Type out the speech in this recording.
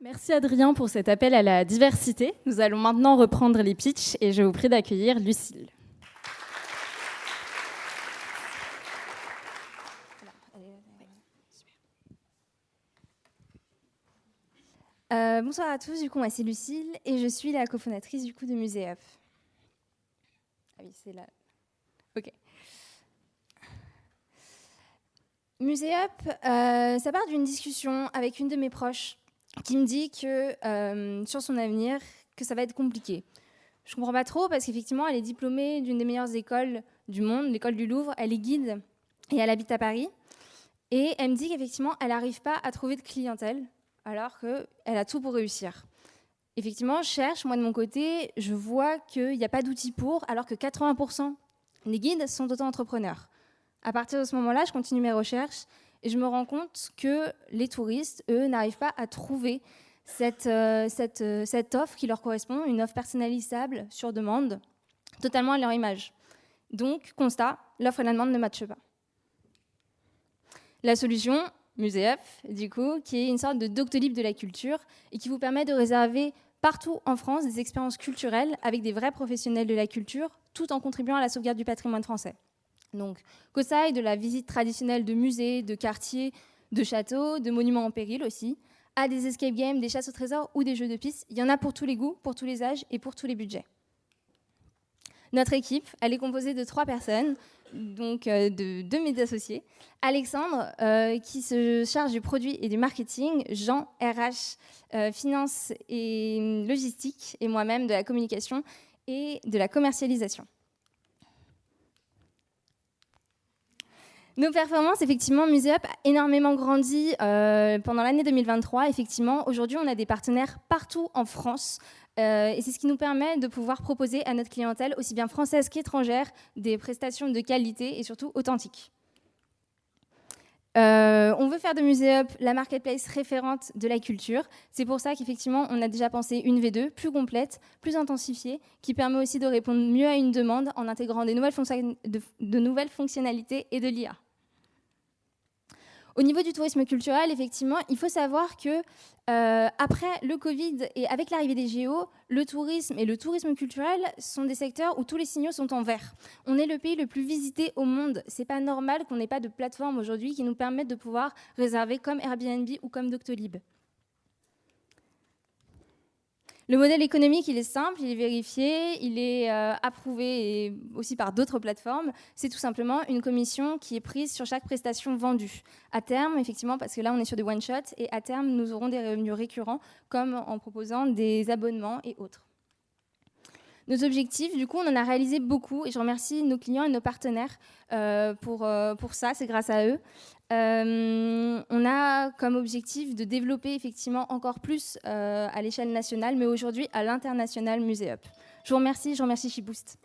Merci Adrien pour cet appel à la diversité. Nous allons maintenant reprendre les pitchs et je vous prie d'accueillir Lucille. Bonsoir à tous, du coup moi c'est Lucille et je suis la cofondatrice du coup de Muséup. Ah oui, c'est là. Ok. Muséup, ça part d'une discussion avec une de mes proches qui me dit que sur son avenir, que ça va être compliqué. Je comprends pas trop parce qu'effectivement elle est diplômée d'une des meilleures écoles du monde, l'école du Louvre, elle est guide et elle habite à Paris. Et elle me dit qu'effectivement elle n'arrive pas à trouver de clientèle alors qu'elle a tout pour réussir. Effectivement, je cherche, moi de mon côté, je vois qu'il n'y a pas d'outils pour, alors que 80% des guides sont auto-entrepreneurs. À partir de ce moment-là, je continue mes recherches et je me rends compte que les touristes, eux, n'arrivent pas à trouver cette offre qui leur correspond, une offre personnalisable sur demande, totalement à leur image. Donc, constat, l'offre et la demande ne matchent pas. La solution, Muséup, du coup, qui est une sorte de Doctolib de la culture et qui vous permet de réserver partout en France des expériences culturelles avec des vrais professionnels de la culture, tout en contribuant à la sauvegarde du patrimoine français. Donc, que ça aille de la visite traditionnelle de musées, de quartiers, de châteaux, de monuments en péril aussi, à des escape games, des chasses au trésor ou des jeux de piste, il y en a pour tous les goûts, pour tous les âges et pour tous les budgets. Notre équipe, elle est composée de 3 personnes, donc de 2 de mes associés. Alexandre, qui se charge du produit et du marketing, Jean, RH, finance et logistique, et moi-même de la communication et de la commercialisation. Nos performances, effectivement, Muséup a énormément grandi pendant l'année 2023. Effectivement, aujourd'hui, on a des partenaires partout en France. Et c'est ce qui nous permet de pouvoir proposer à notre clientèle, aussi bien française qu'étrangère, des prestations de qualité et surtout authentiques. On veut faire de Muséup la marketplace référente de la culture. C'est pour ça qu'effectivement, on a déjà pensé une V2 plus complète, plus intensifiée, qui permet aussi de répondre mieux à une demande en intégrant des nouvelles fonctionnalités et de l'IA. Au niveau du tourisme culturel, effectivement, il faut savoir que après le Covid et avec l'arrivée des JO, le tourisme et le tourisme culturel sont des secteurs où tous les signaux sont en vert. On est le pays le plus visité au monde. C'est pas normal qu'on n'ait pas de plateforme aujourd'hui qui nous permette de pouvoir réserver comme Airbnb ou comme Doctolib. Le modèle économique, il est simple, il est vérifié, il est approuvé et aussi par d'autres plateformes. C'est tout simplement une commission qui est prise sur chaque prestation vendue. À terme, effectivement, parce que là, on est sur des one-shots, et à terme, nous aurons des revenus récurrents, comme en proposant des abonnements et autres. Nos objectifs, du coup, on en a réalisé beaucoup, et je remercie nos clients et nos partenaires pour ça, c'est grâce à eux. On a comme objectif de développer effectivement encore plus à l'échelle nationale, mais aujourd'hui à l'international Muséup. Je vous remercie Shipboost.